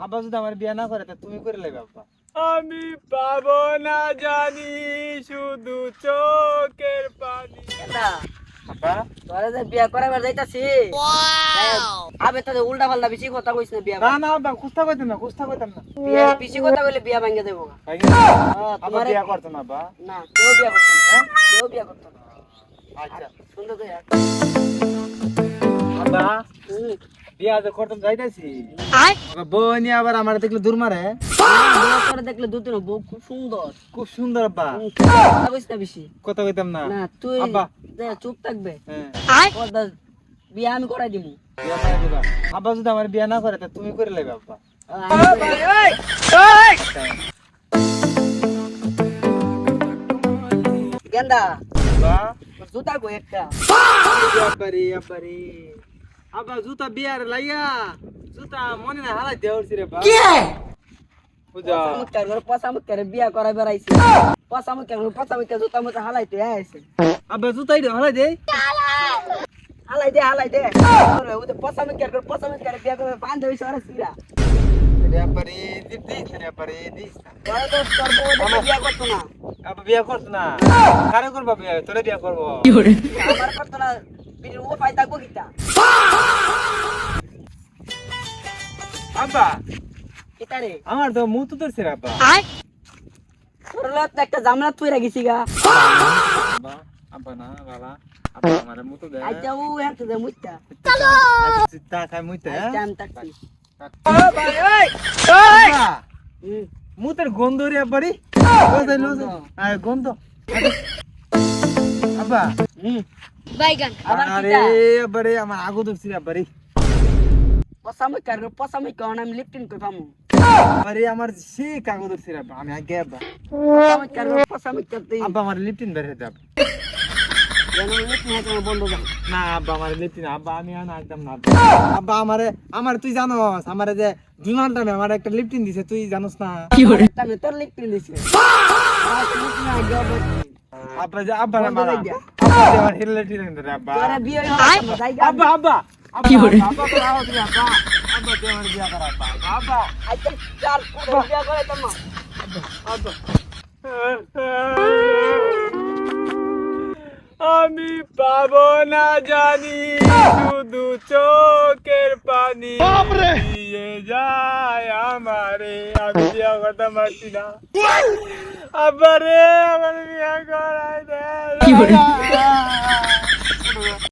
আব্বা যদি আমার বিয়ে না করে তা তুমি করে লেবে আব্বা। আমি পাবো না জানি শুধু চোখের পানি। আব্বা তোরে যে বিয়া করাবার যাইতাছি আবে তো উল্টা পাল্টা বেশি কথা কইছ না বিয়া না না আব্বা কুস্তা কইতাম না বিয়া বেশি কথা কইলে বিয়া ভাঙে দেবো আব্বা তোমারে বিয়ে করতো না আব্বা। না কেউ বিয়া করতো না কেউ বিয়া করতো না আচ্ছা সুন্দর তো আব্বা বিয়ে যে করতাম যাইতাছি বউ নিয়ে আবার আমার দেখলে দূর মারে। বিয়া করে দেখলে দুদিন বউ খুব সুন্দর খুব সুন্দর আব্বা। কথা কইছ না বেশি কথা কইতাম না। না তুই আব্বা চুপ থাকবে হ্যাঁ কথা বিয়া আমি করাই দিমু বিয়ে করে দিবা। আব্বা যদি আমার বিয়ে না করে তা তুমি করে লেবে আব্বা। গেন্দা আব্বা জুতা কই একটা আব্বারে আব্বারে আব্বা জুতা বিয়ার লাইয়া জুতা মনে না হালাই দেওরছি রে বা। বুঝা পসামুকার বিয়া করাই বেড়াইছে পসামুকার জুতা মতো হালাইতে আইছে আব্বা জুতাই দে হালাই দে। হালাই দে ও তো পসামুকার বিয়া করে বান্ধ হইছে আর সিরা রে আব্বারে দিস রে আব্বারে দিস। তোর তো তোর বউ বিয়া করতো না আব্বা বিয়া করছ না কারে করবা বিয়া তোরে বিয়া করব। আমার করতো না বিল ও পাই থাকবো কিতা আব্বা কিতা রে আমার তো মুখ তো ধরছে রে আব্বা। তোর লত একটা জামলা তুই রাখিছি গা আব্বা আব্বা না বাবা আব্বা আমার মুখ তো দে। আচ্ছা ও হেঁটে দে মুইতা চিত্তা খাই মুইতে আচ্ছা আমি থাকছি আব্বা মুতের গন্ধ রে আব্বারে আয় গন্ধ আব্বা বাইগান আবার আরে কিতা আব্বারে আমার আগো ধরছি রে আব্বারে। পসামুকার আমি লিফটিন কই পামু আরে আমার সে কাগজ ধরছি রে আব্বা আমি আগে আব্বা। পসামুকার তুই আব্বা আমার লিপটিন বের হতে আব্বা। জানো লিফটিন হাতে বন্ধ যা না আব্বা আমার লিপটিন আব্বা আমি না একদম না আব্বা আমার তুই জানোস আমারে যে ডোনাল্ড ট্রাম্প আমার একটা লিপটিন দিছে তুই জানোস না। আমি তোর লিফটিন দিছি আব্বা যে আব্বা না বন্ধ মারা হয়ে যা। আব্বা যে আমার হিলেটিন রে আব্বা। তোরা বিয়ে হইছে জায়গা আব্বা আব্বা আব্বা তো আওয়াজ রে আব্বা আব্বা যে আমার বিয়া করা আব্বা আব্বা আচ্ছা চার পুরো বিয়ে করে তোমা আব্বা আমি পাবো না জানি শুধু চোখের পানি দিয়ে যায় আমারে। আমি বিয়া করতে পারছি না আবারে আমার বিয়া করাই দে।